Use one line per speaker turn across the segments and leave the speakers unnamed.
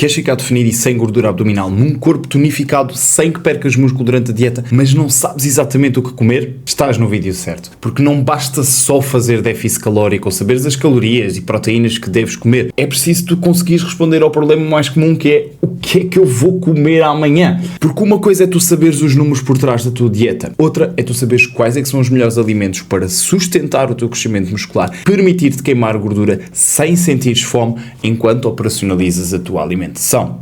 Queres ficar definido e sem gordura abdominal num corpo tonificado sem que percas músculo durante a dieta, mas não sabes exatamente o que comer? Estás no vídeo certo. Porque não basta só fazer déficit calórico ou saberes as calorias e proteínas que deves comer. É preciso tu conseguires responder ao problema mais comum, que é: o que é que eu vou comer amanhã? Porque uma coisa é tu saberes os números por trás da tua dieta. Outra é tu saberes quais é que são os melhores alimentos para sustentar o teu crescimento muscular, permitir-te queimar gordura sem sentires fome enquanto operacionalizas a tua alimentação.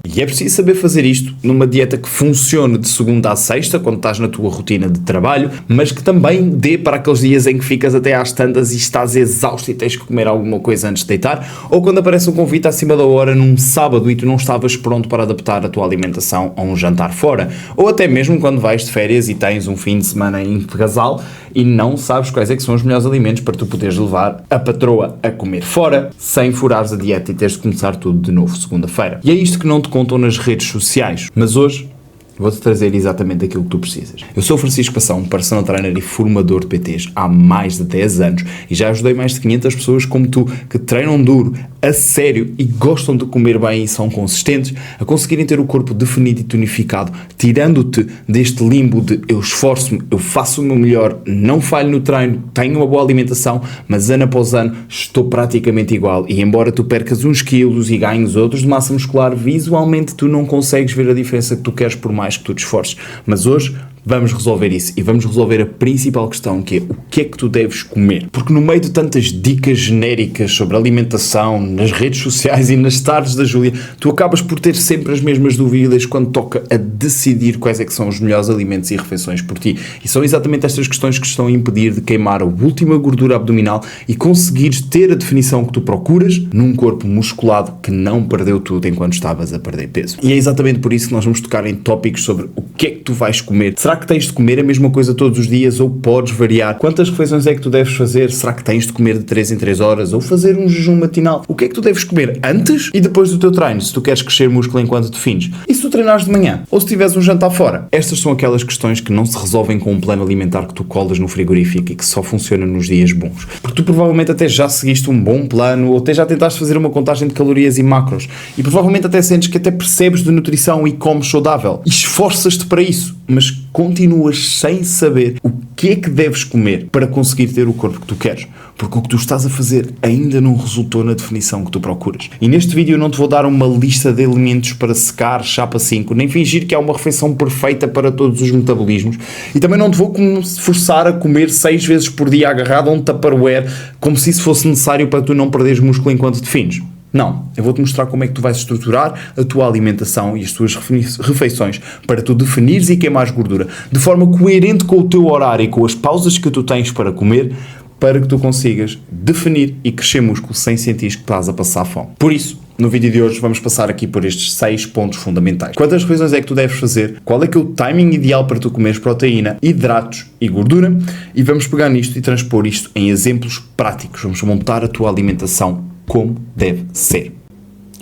E é preciso saber fazer isto numa dieta que funcione de segunda a sexta, quando estás na tua rotina de trabalho, mas que também dê para aqueles dias em que ficas até às tantas e estás exausto e tens que comer alguma coisa antes de deitar, ou quando aparece um convite acima da hora num sábado e tu não estavas pronto para adaptar a tua alimentação a um jantar fora, ou até mesmo quando vais de férias e tens um fim de semana em casal e não sabes quais é que são os melhores alimentos para tu poderes levar a patroa a comer fora, sem furares a dieta e teres de começar tudo de novo segunda-feira. E é isto que não te contam nas redes sociais, mas hoje vou-te trazer exatamente aquilo que tu precisas. Eu sou o Francisco Passão, personal trainer e formador de PTs há mais de 10 anos e já ajudei mais de 500 pessoas como tu, que treinam duro, a sério e gostam de comer bem e são consistentes, a conseguirem ter o corpo definido e tonificado, tirando-te deste limbo de eu esforço-me, eu faço o meu melhor, não falho no treino, tenho uma boa alimentação, mas ano após ano estou praticamente igual e embora tu percas uns quilos e ganhes outros de massa muscular, visualmente tu não consegues ver a diferença que tu queres por mais que tu te esforces. Mas hoje vamos resolver isso e vamos resolver a principal questão, que é o que é que tu deves comer. Porque no meio de tantas dicas genéricas sobre alimentação, nas redes sociais e nas tardes da Júlia, tu acabas por ter sempre as mesmas dúvidas quando toca a decidir quais é que são os melhores alimentos e refeições por ti. E são exatamente estas questões que te estão a impedir de queimar a última gordura abdominal e conseguires ter a definição que tu procuras num corpo musculado que não perdeu tudo enquanto estavas a perder peso. E é exatamente por isso que nós vamos tocar em tópicos sobre o que é que tu vais comer. Será que tens de comer a mesma coisa todos os dias ou podes variar? Quantas refeições é que tu deves fazer? Será que tens de comer de 3 em 3 horas ou fazer um jejum matinal? O que é que tu deves comer antes e depois do teu treino, se tu queres crescer músculo enquanto defines? E se tu treinares de manhã? Ou se tiveres um jantar fora? Estas são aquelas questões que não se resolvem com um plano alimentar que tu colas no frigorífico e que só funciona nos dias bons. Porque tu provavelmente até já seguiste um bom plano ou até já tentaste fazer uma contagem de calorias e macros e provavelmente até sentes que até percebes de nutrição e comes saudável e esforças-te para isso, mas continuas sem saber o que é que deves comer para conseguir ter o corpo que tu queres, porque o que tu estás a fazer ainda não resultou na definição que tu procuras. E neste vídeo eu não te vou dar uma lista de alimentos para secar, chapa 5, nem fingir que há uma refeição perfeita para todos os metabolismos, e também não te vou forçar a comer 6 vezes por dia agarrado a um Tupperware, como se isso fosse necessário para tu não perderes músculo enquanto defines. Não, eu vou-te mostrar como é que tu vais estruturar a tua alimentação e as tuas refeições para tu definires e queimares gordura de forma coerente com o teu horário e com as pausas que tu tens para comer, para que tu consigas definir e crescer músculo sem sentir que estás a passar fome. Por isso, no vídeo de hoje vamos passar aqui por estes 6 pontos fundamentais. Quantas refeições é que tu deves fazer? Qual é que é o timing ideal para tu comeres proteína, hidratos e gordura? E vamos pegar nisto e transpor isto em exemplos práticos. Vamos montar a tua alimentação como deve ser.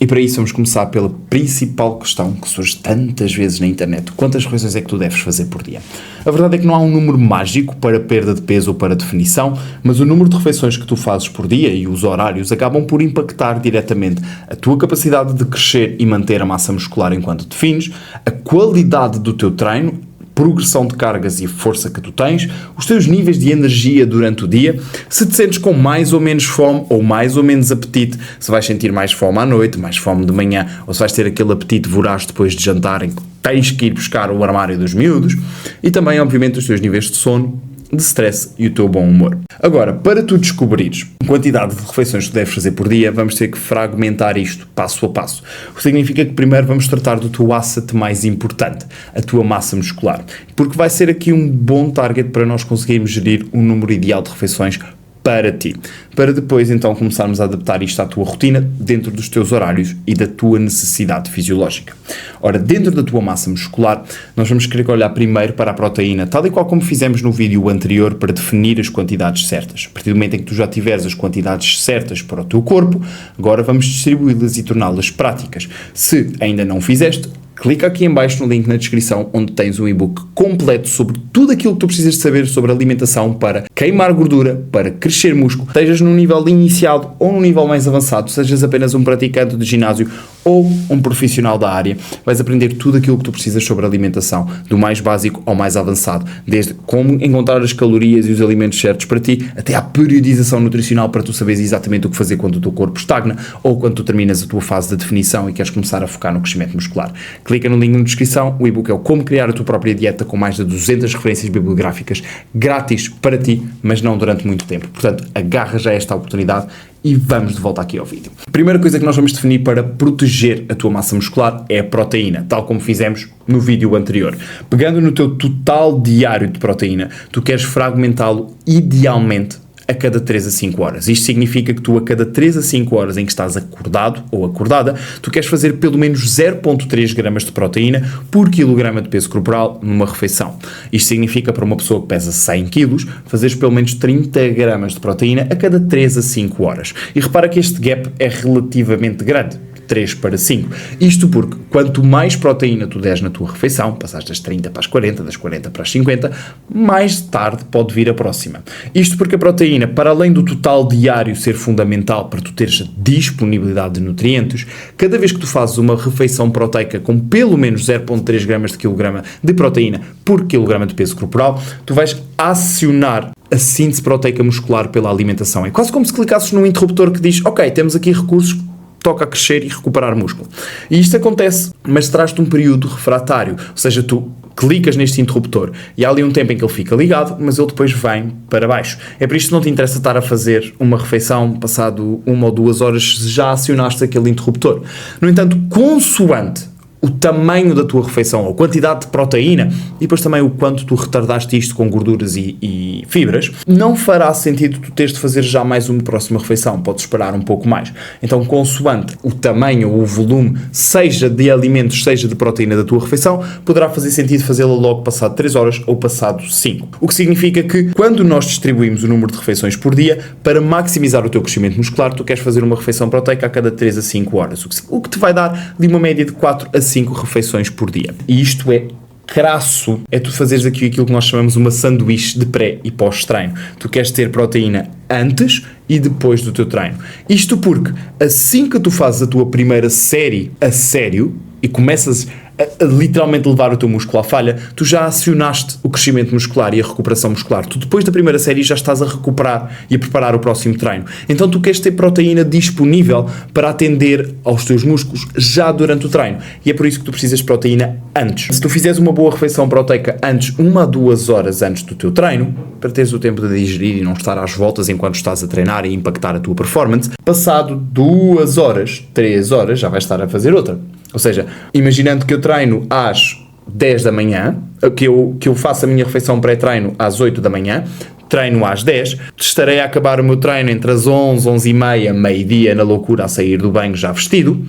E para isso vamos começar pela principal questão que surge tantas vezes na internet. Quantas refeições é que tu deves fazer por dia? A verdade é que não há um número mágico para perda de peso ou para definição, mas o número de refeições que tu fazes por dia e os horários acabam por impactar diretamente a tua capacidade de crescer e manter a massa muscular enquanto defines, a qualidade do teu treino, progressão de cargas e força que tu tens, os teus níveis de energia durante o dia, se te sentes com mais ou menos fome ou mais ou menos apetite, se vais sentir mais fome à noite, mais fome de manhã, ou se vais ter aquele apetite voraz depois de jantar em que tens que ir buscar o armário dos miúdos, e também, obviamente, os teus níveis de sono, de stress e o teu bom humor. Agora, para tu descobrires a quantidade de refeições que tu deves fazer por dia, vamos ter que fragmentar isto passo a passo. O que significa que primeiro vamos tratar do teu asset mais importante, a tua massa muscular, porque vai ser aqui um bom target para nós conseguirmos gerir um número ideal de refeições para ti, para depois então começarmos a adaptar isto à tua rotina dentro dos teus horários e da tua necessidade fisiológica. Ora, dentro da tua massa muscular, nós vamos querer olhar primeiro para a proteína, tal e qual como fizemos no vídeo anterior para definir as quantidades certas. A partir do momento em que tu já tiveres as quantidades certas para o teu corpo, agora vamos distribuí-las e torná-las práticas. Se ainda não fizeste, clica aqui em baixo no link na descrição onde tens um e-book completo sobre tudo aquilo que tu precisas de saber sobre alimentação para queimar gordura, para crescer músculo, estejas num nível iniciado ou num nível mais avançado, sejas apenas um praticante de ginásio ou um profissional da área. Vais aprender tudo aquilo que tu precisas sobre alimentação, do mais básico ao mais avançado, desde como encontrar as calorias e os alimentos certos para ti, até à periodização nutricional para tu saberes exatamente o que fazer quando o teu corpo estagna ou quando tu terminas a tua fase de definição e queres começar a focar no crescimento muscular. Clica no link na descrição, o e-book é o Como Criar a Tua Própria Dieta, com mais de 200 referências bibliográficas grátis para ti, mas não durante muito tempo. Portanto, agarra já esta oportunidade e vamos de volta aqui ao vídeo. A primeira coisa que nós vamos definir para proteger a tua massa muscular é a proteína, tal como fizemos no vídeo anterior. Pegando no teu total diário de proteína, tu queres fragmentá-lo idealmente a cada 3 a 5 horas. Isto significa que tu, a cada 3 a 5 horas em que estás acordado ou acordada, tu queres fazer pelo menos 0,3 gramas de proteína por quilograma de peso corporal numa refeição. Isto significa, para uma pessoa que pesa 100 kg, fazeres pelo menos 30 gramas de proteína a cada 3 a 5 horas. E repara que este gap é relativamente grande. 3 para 5. Isto porque quanto mais proteína tu deres na tua refeição, passaste das 30 para as 40, das 40 para as 50, mais tarde pode vir a próxima. Isto porque a proteína, para além do total diário ser fundamental para tu teres a disponibilidade de nutrientes, cada vez que tu fazes uma refeição proteica com pelo menos 0,3 gramas de quilograma de proteína por quilograma de peso corporal, tu vais acionar a síntese proteica muscular pela alimentação. É quase como se clicasses num interruptor que diz: ok, temos aqui recursos, toca a crescer e recuperar músculo. E isto acontece, mas traz-te um período refratário, ou seja, tu clicas neste interruptor e há ali um tempo em que ele fica ligado, mas ele depois vem para baixo. É por isto que não te interessa estar a fazer uma refeição passado 1 ou 2 horas se já acionaste aquele interruptor. No entanto, consoante o tamanho da tua refeição, a quantidade de proteína e depois também o quanto tu retardaste isto com gorduras e fibras, não fará sentido tu teres de fazer já mais uma próxima refeição, podes esperar um pouco mais. Então, consoante o tamanho ou o volume, seja de alimentos, seja de proteína da tua refeição, poderá fazer sentido fazê-la logo passado 3 horas ou passado 5. O que significa que, quando nós distribuímos o número de refeições por dia, para maximizar o teu crescimento muscular, tu queres fazer uma refeição proteica a cada 3 a 5 horas, o que te vai dar de uma média de 4 a 5 refeições por dia. E isto é crasso, é tu fazeres aqui aquilo que nós chamamos uma sanduíche de pré e pós-treino. Tu queres ter proteína antes e depois do teu treino. Isto porque, assim que tu fazes a tua primeira série a sério e começas a literalmente levar o teu músculo à falha, tu já acionaste o crescimento muscular e a recuperação muscular. Tu, depois da primeira série, já estás a recuperar e a preparar o próximo treino. Então tu queres ter proteína disponível para atender aos teus músculos já durante o treino. E é por isso que tu precisas de proteína antes. Se tu fizeres uma boa refeição proteica antes, 1 a 2 horas antes do teu treino, para teres o tempo de digerir e não estar às voltas enquanto estás a treinar e impactar a tua performance, passado 2 horas, 3 horas, já vais estar a fazer outra. Ou seja, imaginando que eu treino às 10 da manhã, que eu faço a minha refeição pré-treino às 8 da manhã, treino às 10, estarei a acabar o meu treino entre as 11, 11 e meia, meio-dia, na loucura, a sair do banho já vestido.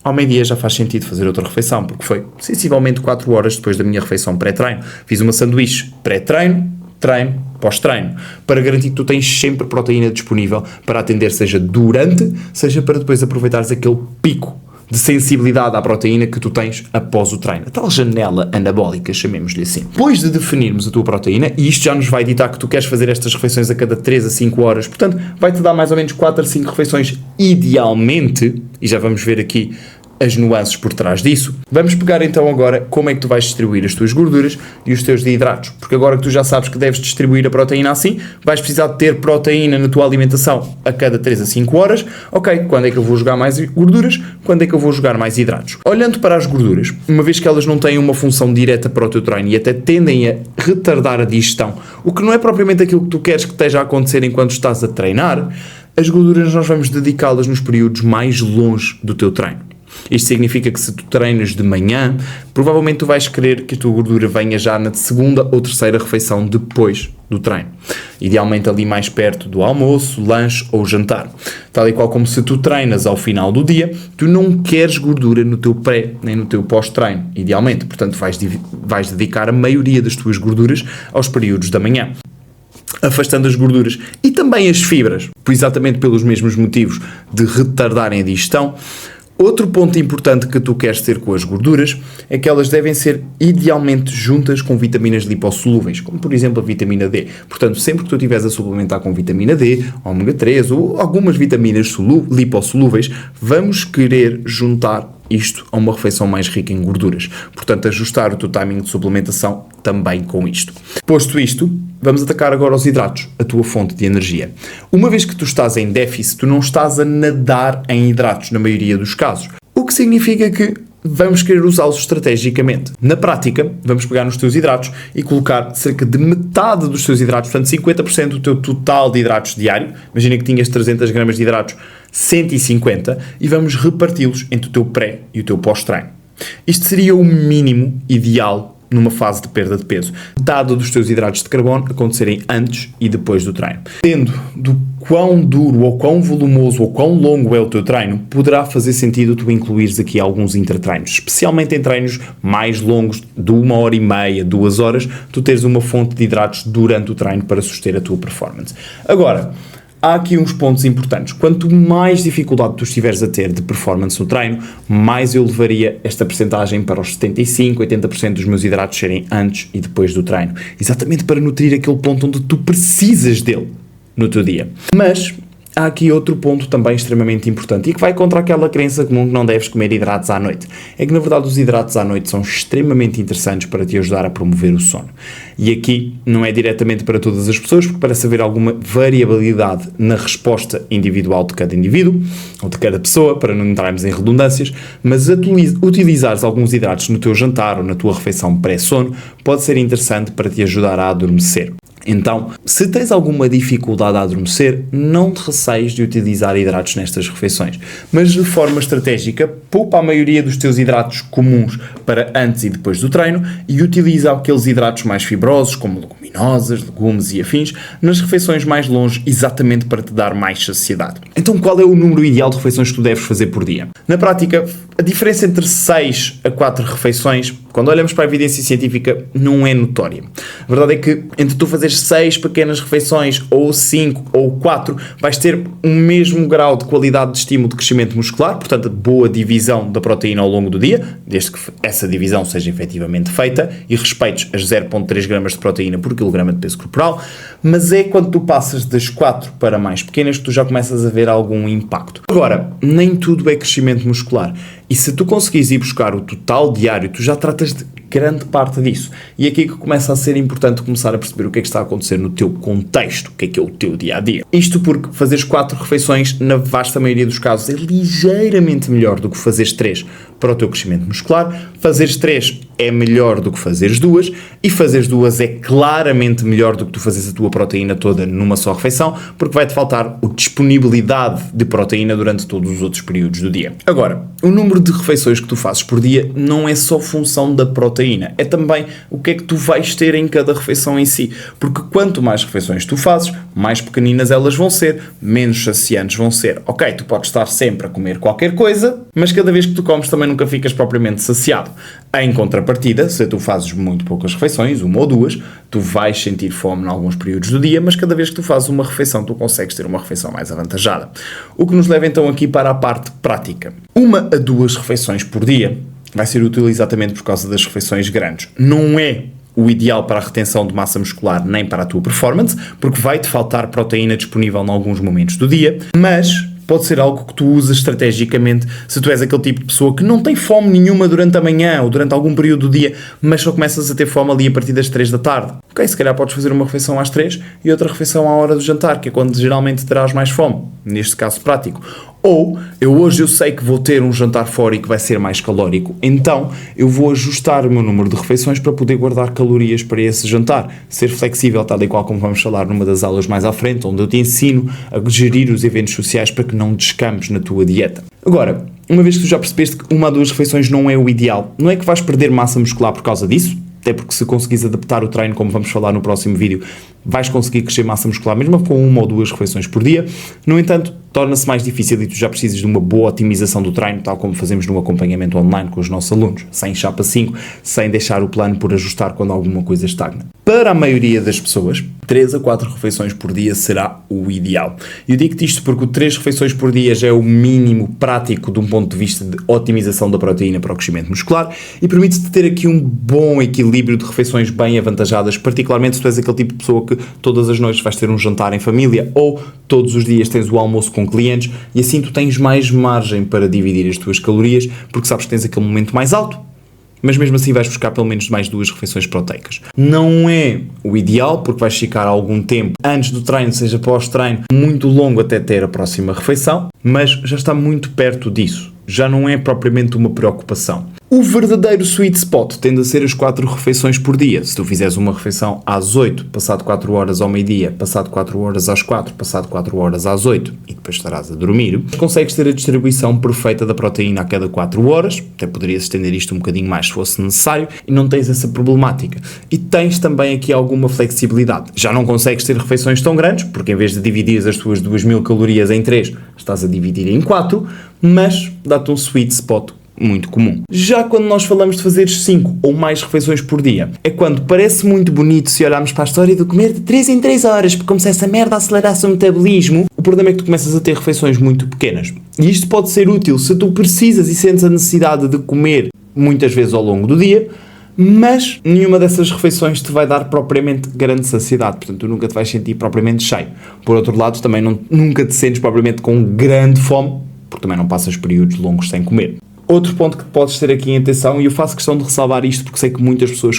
Ao meio-dia já faz sentido fazer outra refeição, porque foi sensivelmente 4 horas depois da minha refeição pré-treino. Fiz uma sanduíche pré-treino, treino, pós-treino, para garantir que tu tens sempre proteína disponível para atender, seja durante, seja para depois aproveitares aquele pico de sensibilidade à proteína que tu tens após o treino. A tal janela anabólica, chamemos-lhe assim. Depois de definirmos a tua proteína, e isto já nos vai ditar que tu queres fazer estas refeições a cada 3 a 5 horas, portanto, vai-te dar mais ou menos 4 a 5 refeições idealmente, e já vamos ver aqui as nuances por trás disso. Vamos pegar então agora como é que tu vais distribuir as tuas gorduras e os teus hidratos, porque agora que tu já sabes que deves distribuir a proteína assim, vais precisar de ter proteína na tua alimentação a cada 3 a 5 horas. Ok, quando é que eu vou jogar mais gorduras? Quando é que eu vou jogar mais hidratos? Olhando para as gorduras, uma vez que elas não têm uma função direta para o teu treino e até tendem a retardar a digestão, o que não é propriamente aquilo que tu queres que esteja a acontecer enquanto estás a treinar, as gorduras nós vamos dedicá-las nos períodos mais longe do teu treino. Isto significa que se tu treinas de manhã, provavelmente tu vais querer que a tua gordura venha já na segunda ou terceira refeição depois do treino. Idealmente ali mais perto do almoço, lanche ou jantar. Tal e qual como se tu treinas ao final do dia, tu não queres gordura no teu pré nem no teu pós-treino, idealmente. Portanto, vais dedicar a maioria das tuas gorduras aos períodos da manhã, afastando as gorduras e também as fibras, exatamente pelos mesmos motivos de retardarem a digestão. Outro ponto importante que tu queres ter com as gorduras é que elas devem ser idealmente juntas com vitaminas lipossolúveis, como por exemplo a vitamina D. Portanto, sempre que tu estiveres a suplementar com vitamina D, ômega 3 ou algumas vitaminas lipossolúveis, vamos querer juntar isto a uma refeição mais rica em gorduras. Portanto, ajustar o teu timing de suplementação também com isto. Posto isto, vamos atacar agora os hidratos, a tua fonte de energia. Uma vez que tu estás em déficit, tu não estás a nadar em hidratos na maioria dos casos. O que significa que vamos querer usá-los estrategicamente. Na prática, vamos pegar nos teus hidratos e colocar cerca de metade dos teus hidratos, portanto 50% do teu total de hidratos diário, imagina que tinhas 300 gramas de hidratos, 150, e vamos reparti-los entre o teu pré e o teu pós-treino. Isto seria o mínimo ideal numa fase de perda de peso. Metade dos teus hidratos de carbono acontecerem antes e depois do treino. Dependendo do quão duro ou quão volumoso ou quão longo é o teu treino, poderá fazer sentido tu incluires aqui alguns intertreinos, especialmente em treinos mais longos, de 1h30, 2 horas, tu teres uma fonte de hidratos durante o treino para suster a tua performance. Agora, há aqui uns pontos importantes. Quanto mais dificuldade tu estiveres a ter de performance no treino, mais eu levaria esta percentagem para os 75%, 80% dos meus hidratos serem antes e depois do treino. Exatamente para nutrir aquele ponto onde tu precisas dele no teu dia. Mas há aqui outro ponto também extremamente importante e que vai contra aquela crença comum que não deves comer hidratos à noite. É que, na verdade, os hidratos à noite são extremamente interessantes para te ajudar a promover o sono. E aqui não é diretamente para todas as pessoas, porque parece haver alguma variabilidade na resposta individual de cada indivíduo, ou de cada pessoa, para não entrarmos em redundâncias, mas utilizares alguns hidratos no teu jantar ou na tua refeição pré-sono pode ser interessante para te ajudar a adormecer. Então, se tens alguma dificuldade a adormecer, não te receies de utilizar hidratos nestas refeições, mas de forma estratégica, poupa a maioria dos teus hidratos comuns para antes e depois do treino e utiliza aqueles hidratos mais fibrosos, como leguminosas, legumes e afins, nas refeições mais longe, exatamente para te dar mais saciedade. Então, qual é o número ideal de refeições que tu deves fazer por dia? Na prática, a diferença entre 6 a 4 refeições, quando olhamos para a evidência científica, não é notória. A verdade é que entre tu fazeres 6 pequenas refeições, ou 5 ou 4, vais ter o mesmo grau de qualidade de estímulo de crescimento muscular, portanto, boa divisão da proteína ao longo do dia, desde que essa divisão seja efetivamente feita e respeites as 0,3 gramas de proteína por quilograma de peso corporal, mas é quando tu passas das 4 para mais pequenas que tu já começas a ver algum impacto. Agora, nem tudo é crescimento muscular. E se tu conseguires ir buscar o total diário, tu já tratas de grande parte disso. E é aqui que começa a ser importante começar a perceber o que é que está a acontecer no teu contexto, o que é o teu dia-a-dia. Isto porque fazeres 4 refeições, na vasta maioria dos casos, é ligeiramente melhor do que fazeres 3 para o teu crescimento muscular. Fazeres 3 é melhor do que fazeres 2 e fazeres 2 é claramente melhor do que tu fazeres a tua proteína toda numa só refeição, porque vai-te faltar a disponibilidade de proteína durante todos os outros períodos do dia. Agora, o número de refeições que tu fazes por dia não é só função da proteína, é também o que é que tu vais ter em cada refeição em si, porque quanto mais refeições tu fazes, mais pequeninas elas vão ser, menos saciantes vão ser. Ok, tu podes estar sempre a comer qualquer coisa, mas cada vez que tu comes também nunca ficas propriamente saciado. Em contrapartida, se tu fazes muito poucas refeições, 1 ou 2, tu vais sentir fome em alguns períodos do dia, mas cada vez que tu fazes uma refeição, tu consegues ter uma refeição mais avantajada. O que nos leva então aqui para a parte prática. 1 a 2 refeições por dia vai ser útil exatamente por causa das refeições grandes. Não é o ideal para a retenção de massa muscular nem para a tua performance, porque vai-te faltar proteína disponível em alguns momentos do dia, mas pode ser algo que tu usas estrategicamente se tu és aquele tipo de pessoa que não tem fome nenhuma durante a manhã ou durante algum período do dia, mas só começas a ter fome ali a partir das 3 da tarde. Ok, se calhar podes fazer uma refeição às 3 e outra refeição à hora do jantar, que é quando geralmente terás mais fome, neste caso prático. Ou, hoje eu sei que vou ter um jantar fora e que vai ser mais calórico, então eu vou ajustar o meu número de refeições para poder guardar calorias para esse jantar. Ser flexível, tal e qual como vamos falar numa das aulas mais à frente, onde eu te ensino a gerir os eventos sociais para que não descampes na tua dieta. Agora, uma vez que tu já percebeste que 1 a 2 refeições não é o ideal, não é que vais perder massa muscular por causa disso, até porque se conseguires adaptar o treino, como vamos falar no próximo vídeo, vais conseguir crescer massa muscular mesmo com 1 ou 2 refeições por dia. No entanto, torna-se mais difícil e tu já precisas de uma boa otimização do treino, tal como fazemos no acompanhamento online com os nossos alunos, sem chapa 5, sem deixar o plano por ajustar quando alguma coisa estagna. Para a maioria das pessoas, 3 a 4 refeições por dia será o ideal. Eu digo-te isto porque o 3 refeições por dia já é o mínimo prático de um ponto de vista de otimização da proteína para o crescimento muscular e permite-te ter aqui um bom equilíbrio de refeições bem avantajadas, particularmente se tu és aquele tipo de pessoa que porque todas as noites vais ter um jantar em família ou todos os dias tens o almoço com clientes e assim tu tens mais margem para dividir as tuas calorias porque sabes que tens aquele momento mais alto, mas mesmo assim vais buscar pelo menos mais 2 refeições proteicas. Não é o ideal porque vais ficar algum tempo antes do treino, seja pós-treino, muito longo até ter a próxima refeição, mas já está muito perto disso. Já não é propriamente uma preocupação. O verdadeiro sweet spot tende a ser as 4 refeições por dia. Se tu fizeres uma refeição às 8, passado 4 horas ao meio-dia, passado 4 horas às 4, passado 4 horas às 8 e depois estarás a dormir, consegues ter a distribuição perfeita da proteína a cada 4 horas, até poderias estender isto um bocadinho mais se fosse necessário, e não tens essa problemática. E tens também aqui alguma flexibilidade. Já não consegues ter refeições tão grandes, porque em vez de dividir as tuas 2000 calorias em 3, estás a dividir em 4, mas dá-te um sweet spot muito comum. Já quando nós falamos de fazer 5 ou mais refeições por dia, é quando parece muito bonito se olharmos para a história de comer de 3 em 3 horas, porque como se essa merda acelerasse o metabolismo, o problema é que tu começas a ter refeições muito pequenas. E isto pode ser útil se tu precisas e sentes a necessidade de comer muitas vezes ao longo do dia, mas nenhuma dessas refeições te vai dar propriamente grande saciedade, portanto tu nunca te vais sentir propriamente cheio. Por outro lado, também nunca te sentes propriamente com grande fome, porque também não passas períodos longos sem comer. Outro ponto que podes ter aqui em atenção, e eu faço questão de ressalvar isto porque sei que muitas pessoas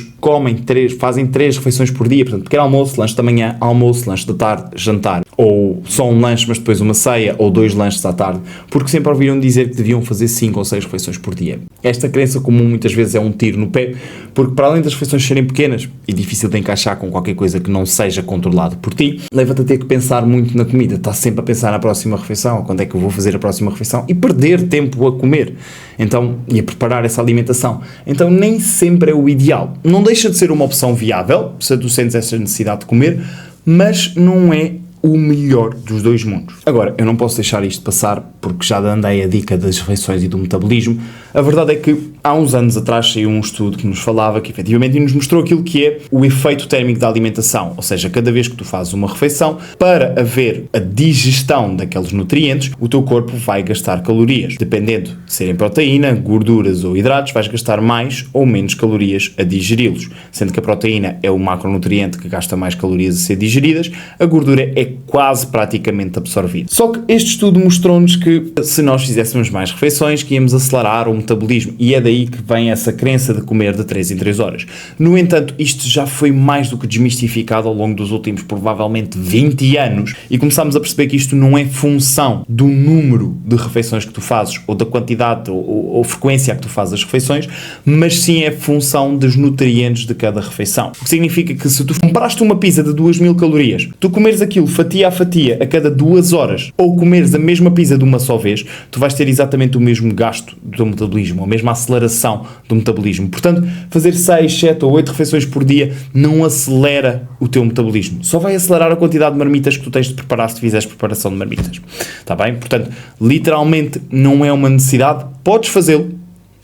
fazem 3 refeições por dia, portanto, pequeno almoço, lanche da manhã, almoço, lanche da tarde, jantar, ou só um lanche mas depois uma ceia, ou 2 lanches à tarde, porque sempre ouviram dizer que deviam fazer 5 ou 6 refeições por dia. Esta crença comum muitas vezes é um tiro no pé, porque para além das refeições serem pequenas e difícil de encaixar com qualquer coisa que não seja controlado por ti, leva-te a ter que pensar muito na comida, estás sempre a pensar na próxima refeição, quando é que eu vou fazer a próxima refeição, e perder tempo a comer. E a preparar essa alimentação. Então nem sempre é o ideal. Não deixa de ser uma opção viável, se tu sentes essa necessidade de comer, mas não é o melhor dos 2 mundos. Agora, eu não posso deixar isto passar porque já andei a dica das refeições e do metabolismo. A verdade é que há uns anos atrás saiu um estudo que nos falava que efetivamente nos mostrou aquilo que é o efeito térmico da alimentação, ou seja, cada vez que tu fazes uma refeição, para haver a digestão daqueles nutrientes, o teu corpo vai gastar calorias. Dependendo de serem proteína, gorduras ou hidratos, vais gastar mais ou menos calorias a digeri-los, sendo que a proteína é o macronutriente que gasta mais calorias a ser digeridas, a gordura é quase praticamente absorvida. Só que este estudo mostrou-nos que se nós fizéssemos mais refeições, que íamos acelerar o metabolismo, e é daí que vem essa crença de comer de 3 em 3 horas. No entanto, isto já foi mais do que desmistificado ao longo dos últimos provavelmente 20 anos, e começámos a perceber que isto não é função do número de refeições que tu fazes, ou da quantidade ou frequência que tu fazes as refeições, mas sim é função dos nutrientes de cada refeição. O que significa que se tu compraste uma pizza de 2000 calorias, tu comeres aquilo fatia a fatia a cada 2 horas, ou comeres a mesma pizza de uma só vez, tu vais ter exatamente o mesmo gasto do teu metabolismo, a mesma aceleração do metabolismo. Portanto, fazer 6, 7 ou 8 refeições por dia não acelera o teu metabolismo. Só vai acelerar a quantidade de marmitas que tu tens de preparar se tu fizeres preparação de marmitas. Está bem? Portanto, literalmente não é uma necessidade. Podes fazê-lo,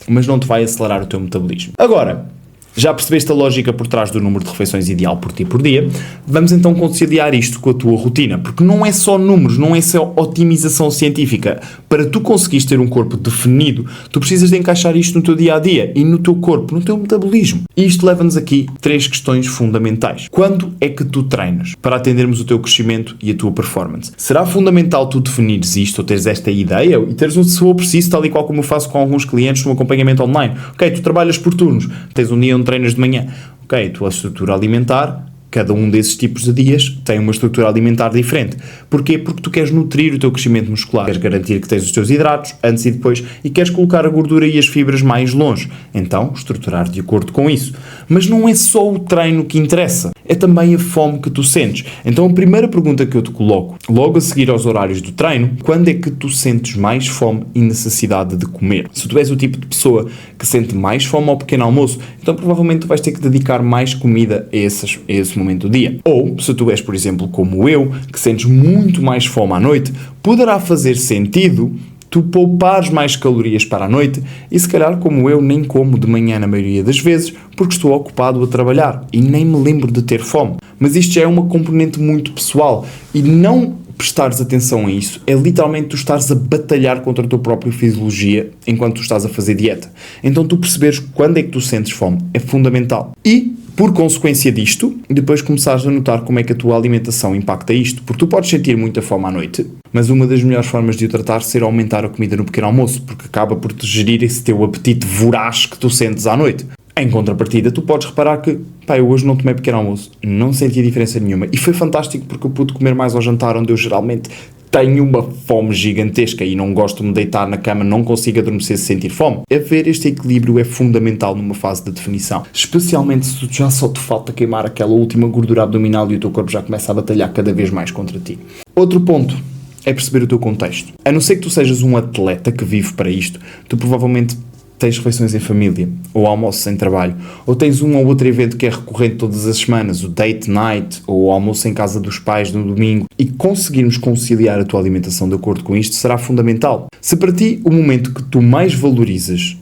mas não te vai acelerar o teu metabolismo. Agora, já percebeste a lógica por trás do número de refeições ideal por ti por dia? Vamos então conciliar isto com a tua rotina, porque não é só números, não é só otimização científica. Para tu conseguires ter um corpo definido, tu precisas de encaixar isto no teu dia-a-dia e no teu corpo, no teu metabolismo. E isto leva-nos aqui 3 questões fundamentais. Quando é que tu treinas para atendermos o teu crescimento e a tua performance? Será fundamental tu definires isto ou teres esta ideia e teres se for preciso, tal e qual como eu faço com alguns clientes no acompanhamento online? Ok, tu trabalhas por turnos, tens um dia onde treinas de manhã. Ok, a tua estrutura alimentar, cada um desses tipos de dias tem uma estrutura alimentar diferente. Porquê? Porque tu queres nutrir o teu crescimento muscular, queres garantir que tens os teus hidratos antes e depois e queres colocar a gordura e as fibras mais longe. Então, estruturar de acordo com isso. Mas não é só o treino que interessa, é também a fome que tu sentes. Então, a primeira pergunta que eu te coloco, logo a seguir aos horários do treino, quando é que tu sentes mais fome e necessidade de comer? Se tu és o tipo de pessoa que sente mais fome ao pequeno almoço, então provavelmente tu vais ter que dedicar mais comida a esse momento do dia. Ou, se tu és, por exemplo, como eu, que sentes muito mais fome à noite, poderá fazer sentido tu poupares mais calorias para a noite e se calhar, como eu, nem como de manhã na maioria das vezes porque estou ocupado a trabalhar e nem me lembro de ter fome. Mas isto já é uma componente muito pessoal e não prestares atenção a isso é literalmente tu estares a batalhar contra a tua própria fisiologia enquanto tu estás a fazer dieta. Então tu perceberes quando é que tu sentes fome é fundamental. E por consequência disto, depois começares a notar como é que a tua alimentação impacta isto. Porque tu podes sentir muita fome à noite, mas uma das melhores formas de o tratar ser aumentar a comida no pequeno almoço, porque acaba por te gerir esse teu apetite voraz que tu sentes à noite. Em contrapartida, tu podes reparar que, eu hoje não tomei pequeno almoço, não senti diferença nenhuma. E foi fantástico porque eu pude comer mais ao jantar, onde eu geralmente tenho uma fome gigantesca e não gosto de me deitar na cama, não consigo adormecer sem sentir fome. Haver este equilíbrio é fundamental numa fase de definição, especialmente se já só te falta queimar aquela última gordura abdominal e o teu corpo já começa a batalhar cada vez mais contra ti. Outro ponto é perceber o teu contexto. A não ser que tu sejas um atleta que vive para isto, tu provavelmente tens refeições em família, ou almoços em trabalho, ou tens um ou outro evento que é recorrente todas as semanas, o date night, ou o almoço em casa dos pais no domingo, e conseguirmos conciliar a tua alimentação de acordo com isto será fundamental. Se para ti o momento que tu mais valorizas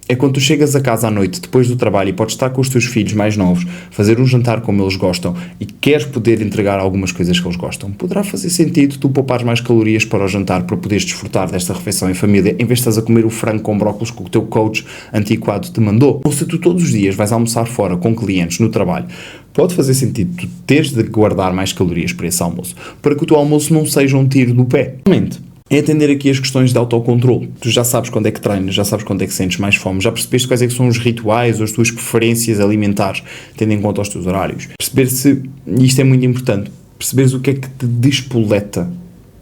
é quando tu chegas a casa à noite, depois do trabalho, e podes estar com os teus filhos mais novos, fazer um jantar como eles gostam, e queres poder entregar algumas coisas que eles gostam, poderá fazer sentido tu poupares mais calorias para o jantar, para poderes desfrutar desta refeição em família, em vez de estás a comer o frango com brócolis que o teu coach antiquado te mandou. Ou se tu todos os dias vais almoçar fora com clientes no trabalho, pode fazer sentido tu teres de guardar mais calorias para esse almoço, para que o teu almoço não seja um tiro do pé. Realmente, é atender aqui as questões de autocontrole. Tu já sabes quando é que treinas, já sabes quando é que sentes mais fome, já percebeste quais é que são os rituais ou as tuas preferências alimentares, tendo em conta os teus horários. Perceber se, e isto é muito importante, perceberes o que é que te despoleta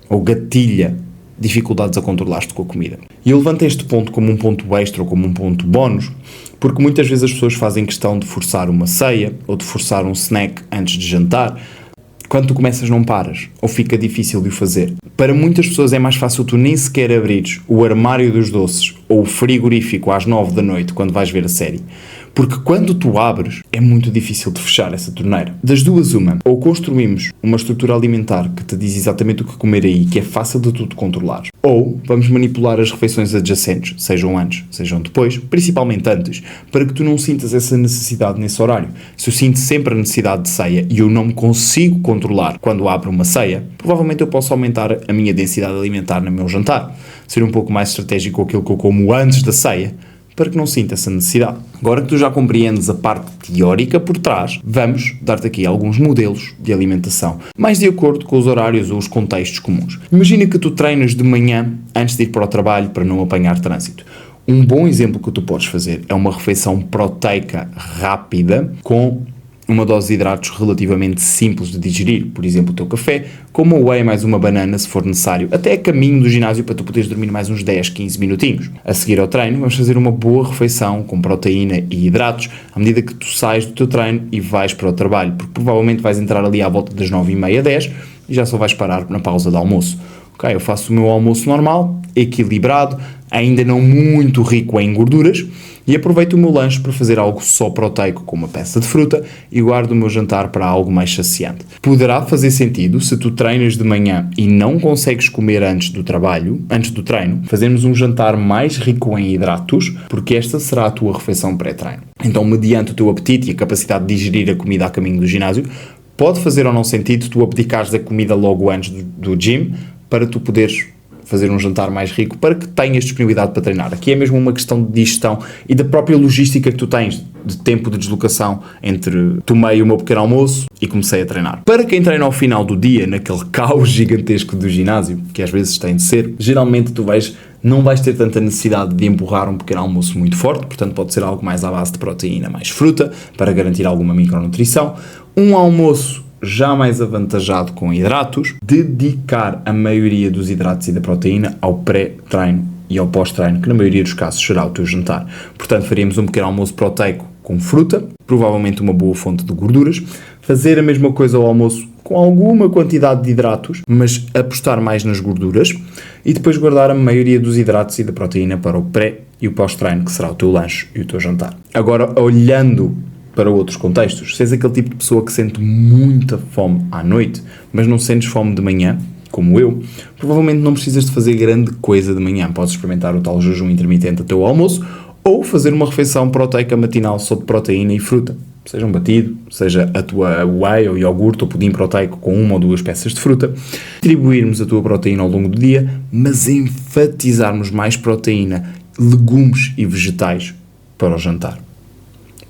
ou gatilha dificuldades a controlar-te com a comida. E eu levanto este ponto como um ponto extra ou como um ponto bónus, porque muitas vezes as pessoas fazem questão de forçar uma ceia ou de forçar um snack antes de jantar. Quando tu começas não paras, ou fica difícil de o fazer. Para muitas pessoas é mais fácil tu nem sequer abrires o armário dos doces ou o frigorífico às 9 da noite quando vais ver a série. Porque quando tu abres, é muito difícil de fechar essa torneira. Das duas, uma. Ou construímos uma estrutura alimentar que te diz exatamente o que comer aí, que é fácil de tu te controlares. Ou vamos manipular as refeições adjacentes, sejam antes, sejam depois, principalmente antes, para que tu não sintas essa necessidade nesse horário. Se eu sinto sempre a necessidade de ceia e eu não me consigo controlar quando abro uma ceia, provavelmente eu posso aumentar a minha densidade alimentar no meu jantar. Ser um pouco mais estratégico com aquilo que eu como antes da ceia, para que não sinta essa necessidade. Agora que tu já compreendes a parte teórica por trás, vamos dar-te aqui alguns modelos de alimentação, mais de acordo com os horários ou os contextos comuns. Imagina que tu treinas de manhã antes de ir para o trabalho para não apanhar trânsito. Um bom exemplo que tu podes fazer é uma refeição proteica rápida com uma dose de hidratos relativamente simples de digerir, por exemplo o teu café, com uma whey mais uma banana se for necessário, até a caminho do ginásio para tu poderes dormir mais uns 10, 15 minutinhos. A seguir ao treino vamos fazer uma boa refeição com proteína e hidratos à medida que tu sais do teu treino e vais para o trabalho, porque provavelmente vais entrar ali à volta das 9h30, 10 e já só vais parar na pausa de almoço. Ok, eu faço o meu almoço normal, equilibrado, ainda não muito rico em gorduras, e aproveito o meu lanche para fazer algo só proteico com uma peça de fruta e guardo o meu jantar para algo mais saciante. Poderá fazer sentido se tu treinas de manhã e não consegues comer antes do treino, fazermos um jantar mais rico em hidratos, porque esta será a tua refeição pré-treino. Então, mediante o teu apetite e a capacidade de digerir a comida a caminho do ginásio, pode fazer ou não sentido tu abdicares da comida logo antes do gym para tu poderes fazer um jantar mais rico, para que tenhas disponibilidade para treinar. Aqui é mesmo uma questão de digestão e da própria logística que tu tens de tempo de deslocação entre tomei o meu pequeno almoço e comecei a treinar. Para quem treina ao final do dia, naquele caos gigantesco do ginásio, que às vezes tem de ser, geralmente tu não vais ter tanta necessidade de empurrar um pequeno almoço muito forte, portanto pode ser algo mais à base de proteína, mais fruta, para garantir alguma micronutrição. Um almoço já mais avantajado com hidratos, dedicar a maioria dos hidratos e da proteína ao pré-treino e ao pós-treino, que na maioria dos casos será o teu jantar. Portanto, faríamos um pequeno almoço proteico com fruta, provavelmente uma boa fonte de gorduras, fazer a mesma coisa ao almoço com alguma quantidade de hidratos, mas apostar mais nas gorduras, e depois guardar a maioria dos hidratos e da proteína para o pré e o pós-treino, que será o teu lanche e o teu jantar. Agora, olhando para outros contextos, se és aquele tipo de pessoa que sente muita fome à noite, mas não sentes fome de manhã, como eu, provavelmente não precisas de fazer grande coisa de manhã. Podes experimentar o tal jejum intermitente até o almoço, ou fazer uma refeição proteica matinal só de proteína e fruta. Seja um batido, seja a tua whey ou iogurte ou pudim proteico com uma ou duas peças de fruta. Distribuirmos a tua proteína ao longo do dia, mas enfatizarmos mais proteína, legumes e vegetais para o jantar.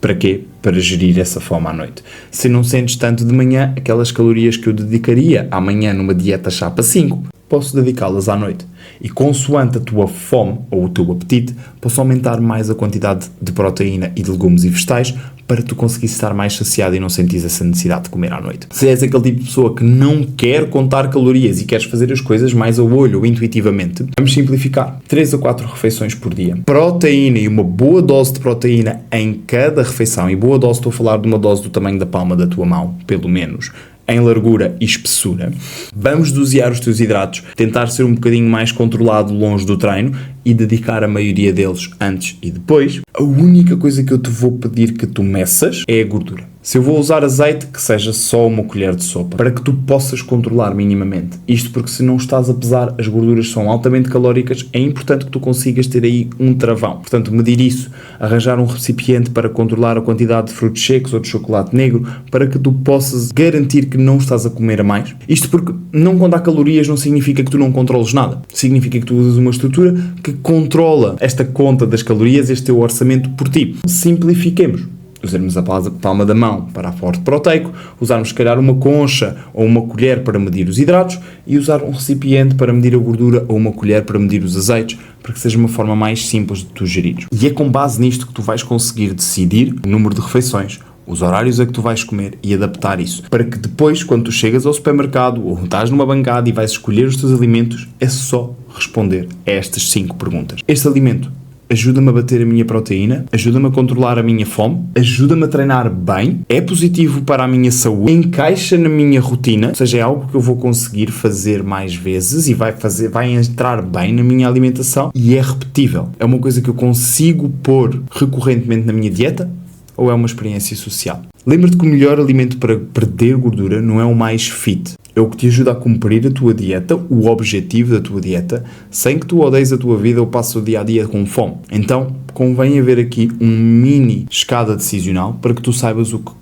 Para quê? Para gerir essa fome à noite. Se não sentes tanto de manhã, aquelas calorias que eu dedicaria amanhã numa dieta chapa 5, posso dedicá-las à noite. E consoante a tua fome ou o teu apetite, posso aumentar mais a quantidade de proteína e de legumes e vegetais para tu conseguires estar mais saciado e não sentires essa necessidade de comer à noite. Se és aquele tipo de pessoa que não quer contar calorias e queres fazer as coisas mais ao olho ou intuitivamente, vamos simplificar. 3 a 4 refeições por dia. Proteína e uma boa dose de proteína em cada refeição. E boa dose, estou a falar de uma dose do tamanho da palma da tua mão, pelo menos, em largura e espessura. Vamos dosear os teus hidratos, tentar ser um bocadinho mais controlado longe do treino e dedicar a maioria deles antes e depois. A única coisa que eu te vou pedir que tu meças é a gordura. Se eu vou usar azeite, que seja só uma colher de sopa, para que tu possas controlar minimamente. Isto porque se não estás a pesar, as gorduras são altamente calóricas, é importante que tu consigas ter aí um travão. Portanto, medir isso, arranjar um recipiente para controlar a quantidade de frutos secos ou de chocolate negro, para que tu possas garantir que não estás a comer a mais. Isto porque não contar calorias não significa que tu não controles nada. Significa que tu usas uma estrutura que controla esta conta das calorias, este teu orçamento por ti. Simplifiquemos. Usarmos a palma da mão para aporte proteico, usarmos se calhar uma concha ou uma colher para medir os hidratos e usar um recipiente para medir a gordura ou uma colher para medir os azeites, para que seja uma forma mais simples de tu gerires. E é com base nisto que tu vais conseguir decidir o número de refeições, os horários a que tu vais comer e adaptar isso, para que depois, quando tu chegas ao supermercado ou estás numa bancada e vais escolher os teus alimentos, é só responder a estas 5 perguntas. Este alimento ajuda-me a bater a minha proteína, ajuda-me a controlar a minha fome, ajuda-me a treinar bem, é positivo para a minha saúde, encaixa na minha rotina, ou seja, é algo que eu vou conseguir fazer mais vezes e vai entrar bem na minha alimentação e é repetível. É uma coisa que eu consigo pôr recorrentemente na minha dieta ou é uma experiência social? Lembra-te que o melhor alimento para perder gordura não é o mais fit. É o que te ajuda a cumprir a tua dieta, o objetivo da tua dieta, sem que tu odeies a tua vida ou passes o dia-a-dia com fome. Então, convém haver aqui um mini escada decisional para que tu saibas o que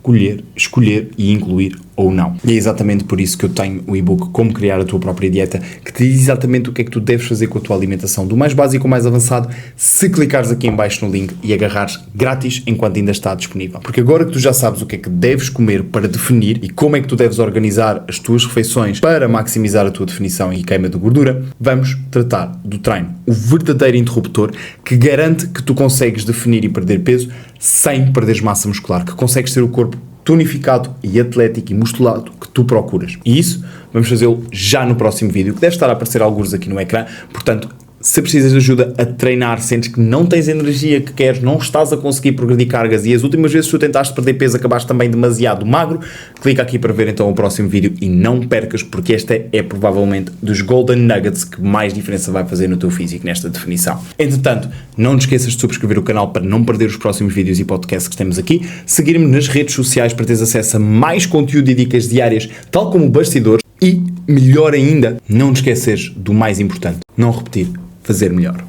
escolher e incluir ou não. E é exatamente por isso que eu tenho o e-book Como Criar a Tua Própria Dieta, que te diz exatamente o que é que tu deves fazer com a tua alimentação, do mais básico ao mais avançado, se clicares aqui em baixo no link e agarrares grátis enquanto ainda está disponível. Porque agora que tu já sabes o que é que deves comer para definir e como é que tu deves organizar as tuas refeições para maximizar a tua definição e queima de gordura, vamos tratar do treino, o verdadeiro interruptor que garante que tu consegues definir e perder peso sem perderes massa muscular, que consegues ter o corpo tonificado e atlético e musculado que tu procuras. E isso vamos fazê-lo já no próximo vídeo, que deve estar a aparecer alguns aqui no ecrã. Portanto, se precisas de ajuda a treinar, sentes que não tens a energia que queres, não estás a conseguir progredir cargas e as últimas vezes que tu tentaste perder peso acabaste também demasiado magro, clica aqui para ver então o próximo vídeo e não percas, porque esta é provavelmente dos Golden Nuggets que mais diferença vai fazer no teu físico nesta definição. Entretanto, não te esqueças de subscrever o canal para não perder os próximos vídeos e podcasts que temos aqui, seguir-me nas redes sociais para teres acesso a mais conteúdo e dicas diárias, tal como bastidores e, melhor ainda, não te esqueces do mais importante, não repetir, fazer melhor.